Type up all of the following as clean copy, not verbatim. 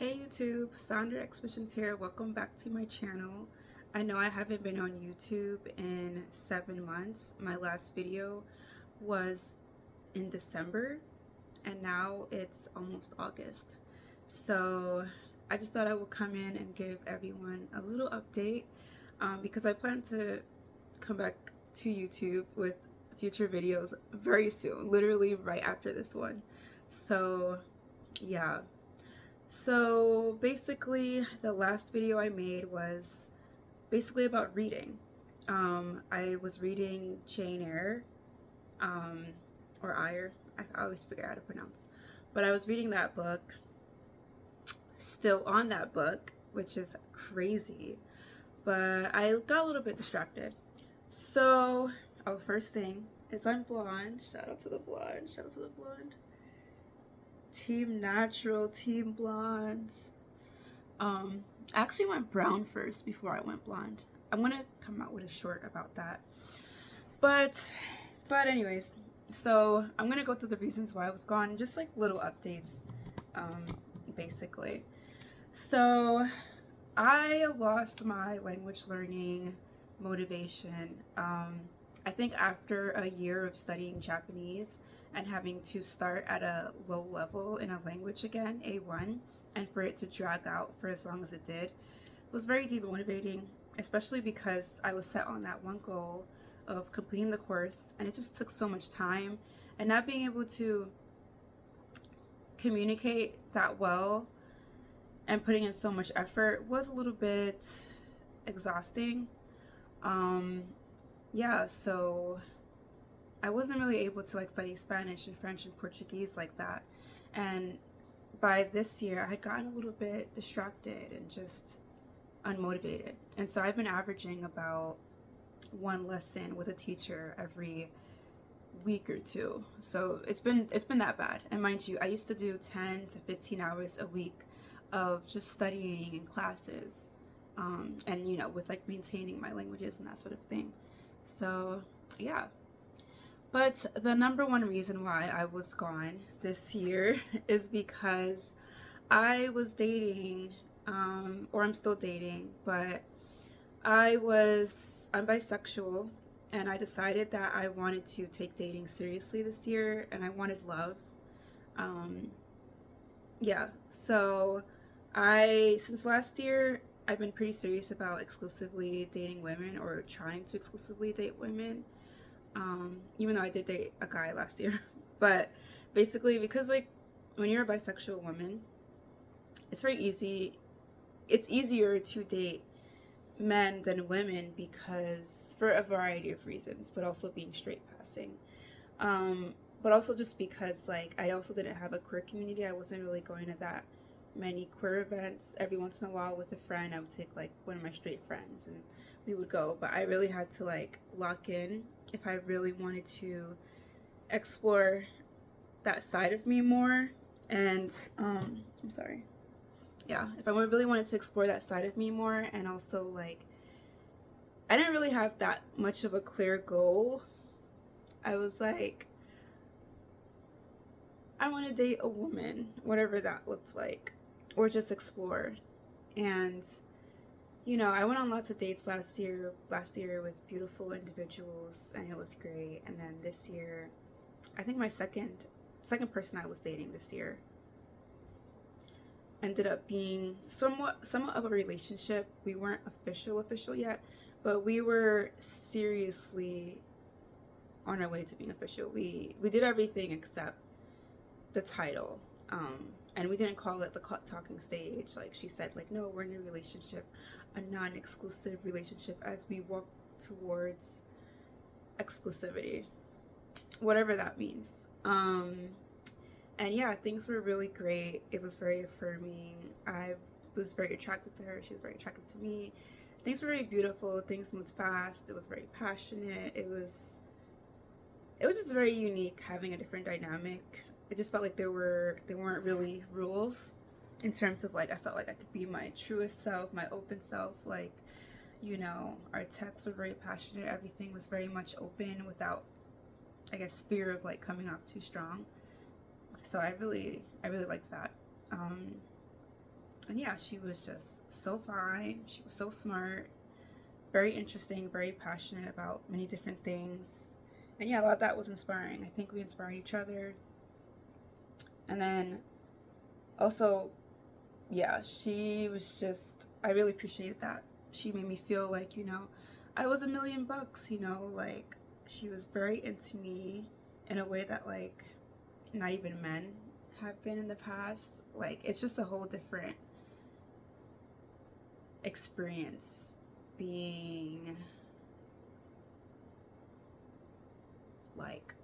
Hey YouTube, Sandra Expressions here. Welcome back to my channel. I know I haven't been on YouTube in 7 months. My last video was in December and now it's almost August. So I just thought I would come in and give everyone a little update because I plan to come back to YouTube with future videos very soon, literally right after this one. So yeah. So basically, the last video I made was basically about reading. I was reading Jane Eyre, um, or Eyre. I always forget how to pronounce. But I was reading that book, still on that book, which is crazy. But I got a little bit distracted. So, first thing is I'm blonde. Shout out to the blonde. Shout out to the blonde. Team natural, team blondes. I actually went brown first before I went blonde. I'm gonna come out with a short about that. But anyways, so I'm gonna go through the reasons why I was gone, just like little updates, basically. So I lost my language learning motivation. I think after a year of studying Japanese and having to start at a low level in a language again, A1, and for it to drag out for as long as it did, was very demotivating, especially because I was set on that one goal of completing the course and it just took so much time, and not being able to communicate that well and putting in so much effort was a little bit exhausting. Yeah, so I wasn't really able to like study Spanish and French and Portuguese like that. And by this year, I had gotten a little bit distracted and just unmotivated. And so I've been averaging about one lesson with a teacher every week or two. So it's been that bad. And mind you, I used to do 10 to 15 hours a week of just studying in classes, and with like maintaining my languages and that sort of thing. So yeah. But the number one reason why I was gone this year is because I was dating, or I'm still dating, but I'm bisexual, and I decided that I wanted to take dating seriously this year, and I wanted love. Um, yeah, so since last year, I've been pretty serious about exclusively dating women or trying to exclusively date women. Even though I did date a guy last year, but basically because like when you're a bisexual woman, it's very easy. It's easier to date men than women because for a variety of reasons, but also being straight passing. But also just because like I also didn't have a queer community. I wasn't really going to that many queer events. Every once in a while with a friend, I would take like one of my straight friends and we would go, but I really had to like lock in if I really wanted to explore that side of me more. And I'm sorry. Yeah, if I really wanted to explore that side of me more, and also like I didn't really have that much of a clear goal. I was like, I want to date a woman, whatever that looked like, or just explore. And I went on lots of dates last year. Last year with beautiful individuals, and it was great. And then this year, I think my second person I was dating this year ended up being somewhat of a relationship. We weren't official yet, but we were seriously on our way to being official. We did everything except the title. And we didn't call it the talking stage. Like she said, like, no, we're in a relationship, a non-exclusive relationship, as we walk towards exclusivity, whatever that means. And yeah, things were really great. It was very affirming. I was very attracted to her. She was very attracted to me. Things were very beautiful. Things moved fast. It was very passionate. It was just very unique having a different dynamic. It just felt like there weren't really rules in terms of like I felt like I could be my truest self, my open self. Like, our texts were very passionate. Everything was very much open without, I guess, fear of like coming off too strong. So I really liked that. And yeah, she was just so fine. She was so smart, very interesting, very passionate about many different things. And yeah, a lot of that was inspiring. I think we inspired each other. And then also, yeah, she was just, I really appreciated that. She made me feel like, I was $1,000,000, like she was very into me in a way that like not even men have been in the past. Like it's just a whole different experience being like,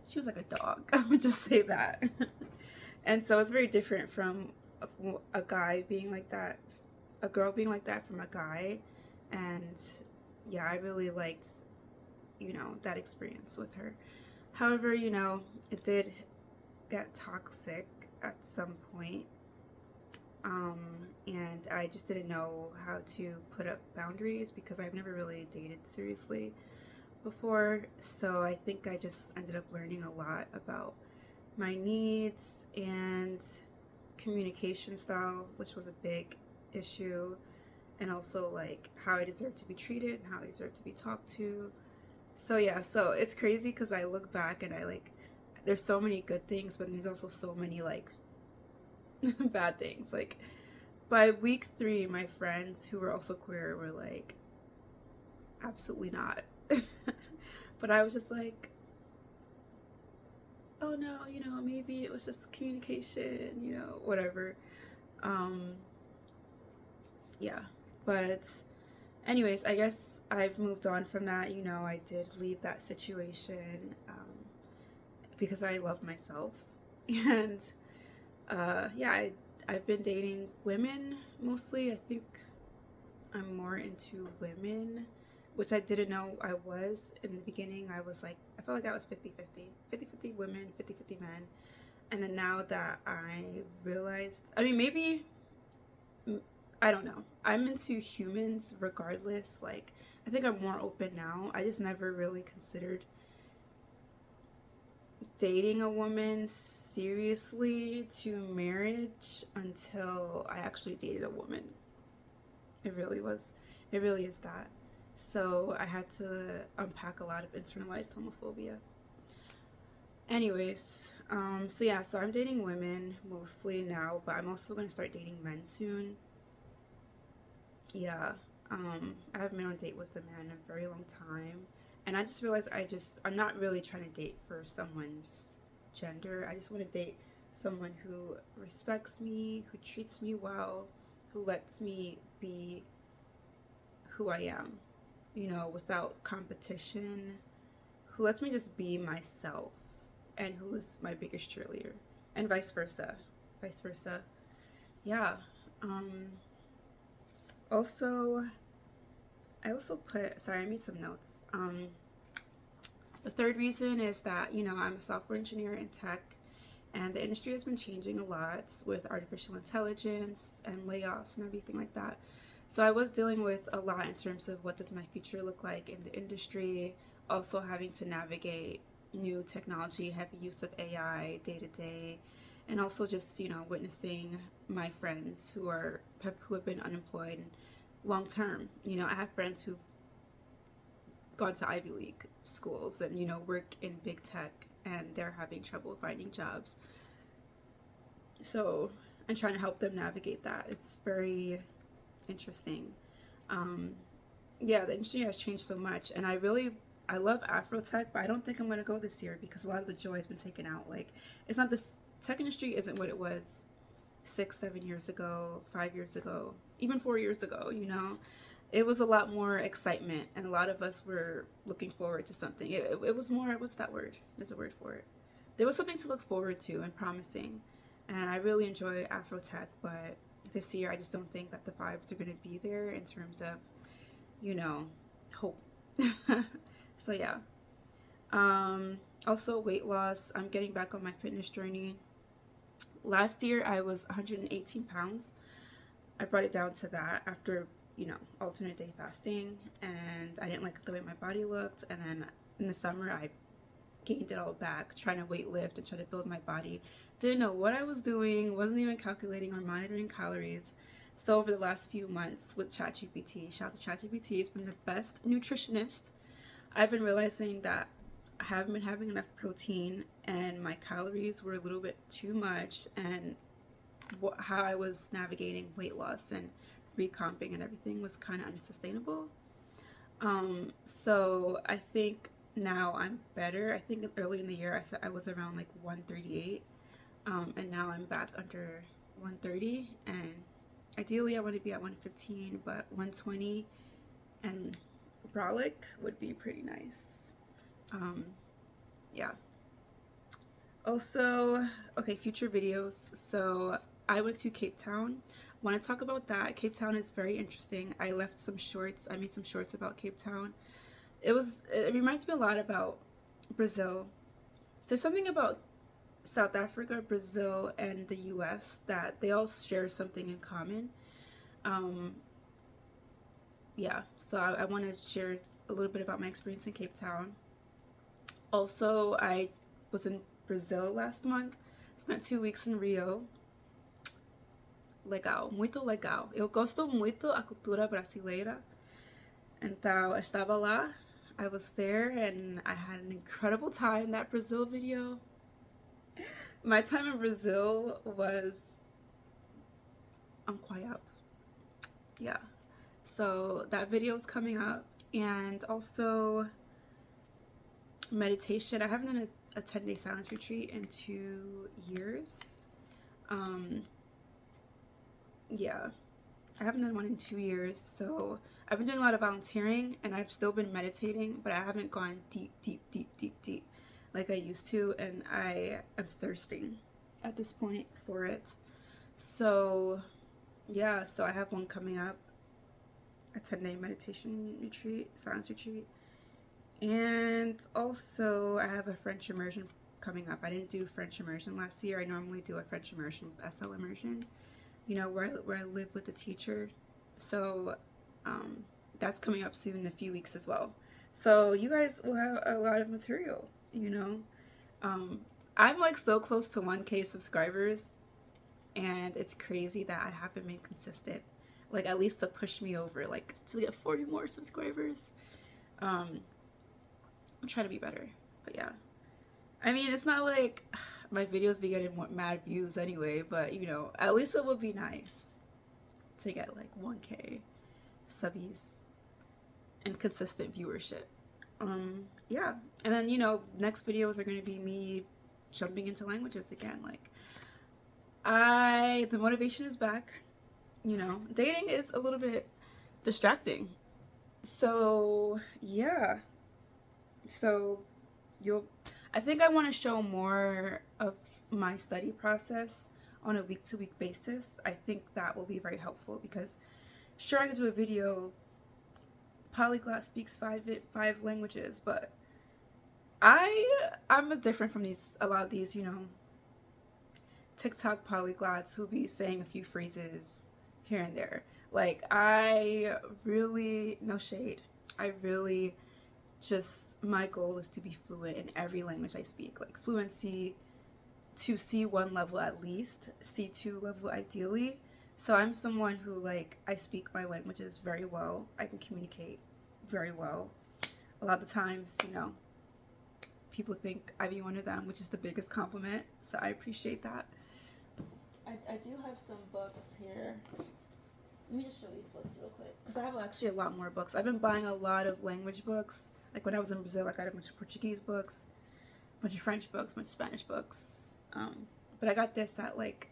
she was like a dog. I would just say that. And so it's very different from a guy being like that, a girl being like that from a guy. And yeah, I really liked, that experience with her. However, it did get toxic at some point. And I just didn't know how to put up boundaries because I've never really dated seriously before. So I think I just ended up learning a lot about my needs and communication style, which was a big issue, and also like how I deserve to be treated and how I deserve to be talked to. So yeah, so it's crazy because I look back and I like, there's so many good things, but there's also so many like bad things. Like by week 3, my friends who were also queer were like, absolutely not. But I was just like, oh no, maybe it was just communication, whatever. Yeah, but anyways, I guess I've moved on from that. I did leave that situation because I love myself. And yeah, I've been dating women mostly. I think I'm more into women, which I didn't know I was in the beginning. I was like, I felt like I was 50-50. 50-50 women, 50-50 men. And then now that I realized, I mean, maybe, I don't know. I'm into humans regardless. Like, I think I'm more open now. I just never really considered dating a woman seriously to marriage until I actually dated a woman. It really was. It really is that. So I had to unpack a lot of internalized homophobia. Anyways, so yeah, so I'm dating women mostly now, but I'm also going to start dating men soon. Yeah, I haven't been on a date with a man in a very long time. And I just realized I'm not really trying to date for someone's gender. I just want to date someone who respects me, who treats me well, who lets me be who I am, without competition, who lets me just be myself, and who's my biggest cheerleader, and vice versa. Vice versa. Yeah. Also, I also put, sorry, I made some notes. The third reason is that, I'm a software engineer in tech, and the industry has been changing a lot with artificial intelligence and layoffs and everything like that. So I was dealing with a lot in terms of what does my future look like in the industry, also having to navigate new technology, heavy use of AI day to day, and also just, witnessing my friends who have been unemployed long term. I have friends who've gone to Ivy League schools and, work in big tech, and they're having trouble finding jobs. So I'm trying to help them navigate that. It's very interesting. Yeah, the industry has changed so much, and I love Afrotech, but I don't think I'm gonna go this year because a lot of the joy has been taken out. Like, it's not this tech industry isn't what it was 6-7 years ago, 5 years ago, even 4 years ago. It was a lot more excitement, and a lot of us were looking forward to something. It was more, what's that word? There's a word for it. There was something to look forward to and promising, and I really enjoy Afrotech, but this year I just don't think that the vibes are going to be there in terms of, hope. So yeah. Also weight loss. I'm getting back on my fitness journey. Last year I was 118 pounds. I brought it down to that after, alternate day fasting, and I didn't like the way my body looked. And then in the summer I gained it all back, trying to weight lift and try to build my body. Didn't know what I was doing, wasn't even calculating or monitoring calories. So over the last few months with ChatGPT, shout out to ChatGPT, it's been the best nutritionist. I've been realizing that I haven't been having enough protein and my calories were a little bit too much, and how I was navigating weight loss and recomping and everything was kind of unsustainable. So I think now I'm better. I think early in the year I said I was around like 138, and now I'm back under 130, and ideally I want to be at 115, but 120 and brolic would be pretty nice. Yeah. Also, okay, future videos. So I went to Cape Town. Want to talk about that. Cape Town is very interesting. I left some shorts. I made some shorts about Cape Town. It reminds me a lot about Brazil. So there's something about South Africa, Brazil, and the US that they all share something in common. Yeah, so I want to share a little bit about my experience in Cape Town. Also, I was in Brazil last month. Spent 2 weeks in Rio. Legal, muito legal. Eu gosto muito a cultura brasileira. Então, estava lá. I was there and I had an incredible time. That Brazil video. My time in Brazil was quite up. Yeah. So that video is coming up. And also meditation. I haven't done a 10-day silence retreat in 2 years. Yeah, I haven't done one in 2 years, so I've been doing a lot of volunteering and I've still been meditating, but I haven't gone deep like I used to, and I am thirsting at this point for it. So yeah, so I have one coming up, a 10-day meditation retreat, silence retreat. And also I have a French immersion coming up. I didn't do French immersion last year. I normally do a French immersion with SL immersion, you know, where I live with the teacher. So that's coming up soon in a few weeks as well. So you guys will have a lot of material, you know. I'm like so close to 1K subscribers, and it's crazy that I haven't been consistent, like at least to push me over, like to get 40 more subscribers. I'm trying to be better, but yeah. I mean, it's not like my videos be getting mad views anyway, but you know, at least it would be nice to get like 1K subbies and consistent viewership. Yeah, and then, you know, next videos are going to be me jumping into languages again. Like, the motivation is back. You know, dating is a little bit distracting. So yeah, so I think I want to show more of my study process on a week-to-week basis. I think that will be very helpful because sure, I could do a video, polyglot speaks five languages, but I'm different from a lot of these, you know, TikTok polyglots who be saying a few phrases here and there. Like, I really, no shade, I really my goal is to be fluent in every language I speak. Like, fluency to C1 level at least, C2 level ideally. So I'm someone who, like, I speak my languages very well. I can communicate very well. A lot of the times, you know, people think I be one of them, which is the biggest compliment. So I appreciate that. I do have some books here. Let me just show these books real quick, because I have actually a lot more books. I've been buying a lot of language books. Like when I was in Brazil, I got a bunch of Portuguese books, a bunch of French books, a bunch of Spanish books. But I got this at like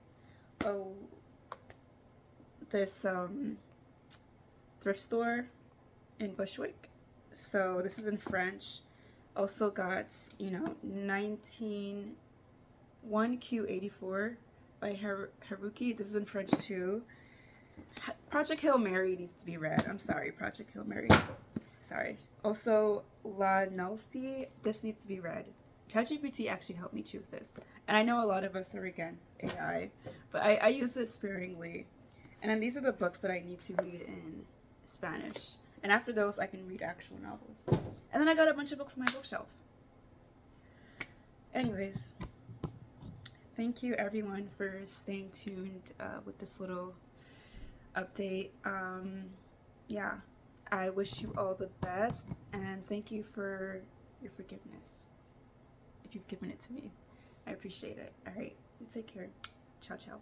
this thrift store in Bushwick. So this is in French. Also got, you know, 1Q84 by Haruki. This is in French too. Project Hail Mary needs to be read. I'm sorry, Project Hail Mary. Sorry. Also, La Nosci, this needs to be read. ChatGPT actually helped me choose this. And I know a lot of us are against AI, but I use this sparingly. And then these are the books that I need to read in Spanish. And after those, I can read actual novels. And then I got a bunch of books on my bookshelf. Anyways, thank you everyone for staying tuned with this little update. Yeah, I wish you all the best and thank you for your forgiveness. If you've given it to me, I appreciate it. All right, you take care. Ciao, ciao.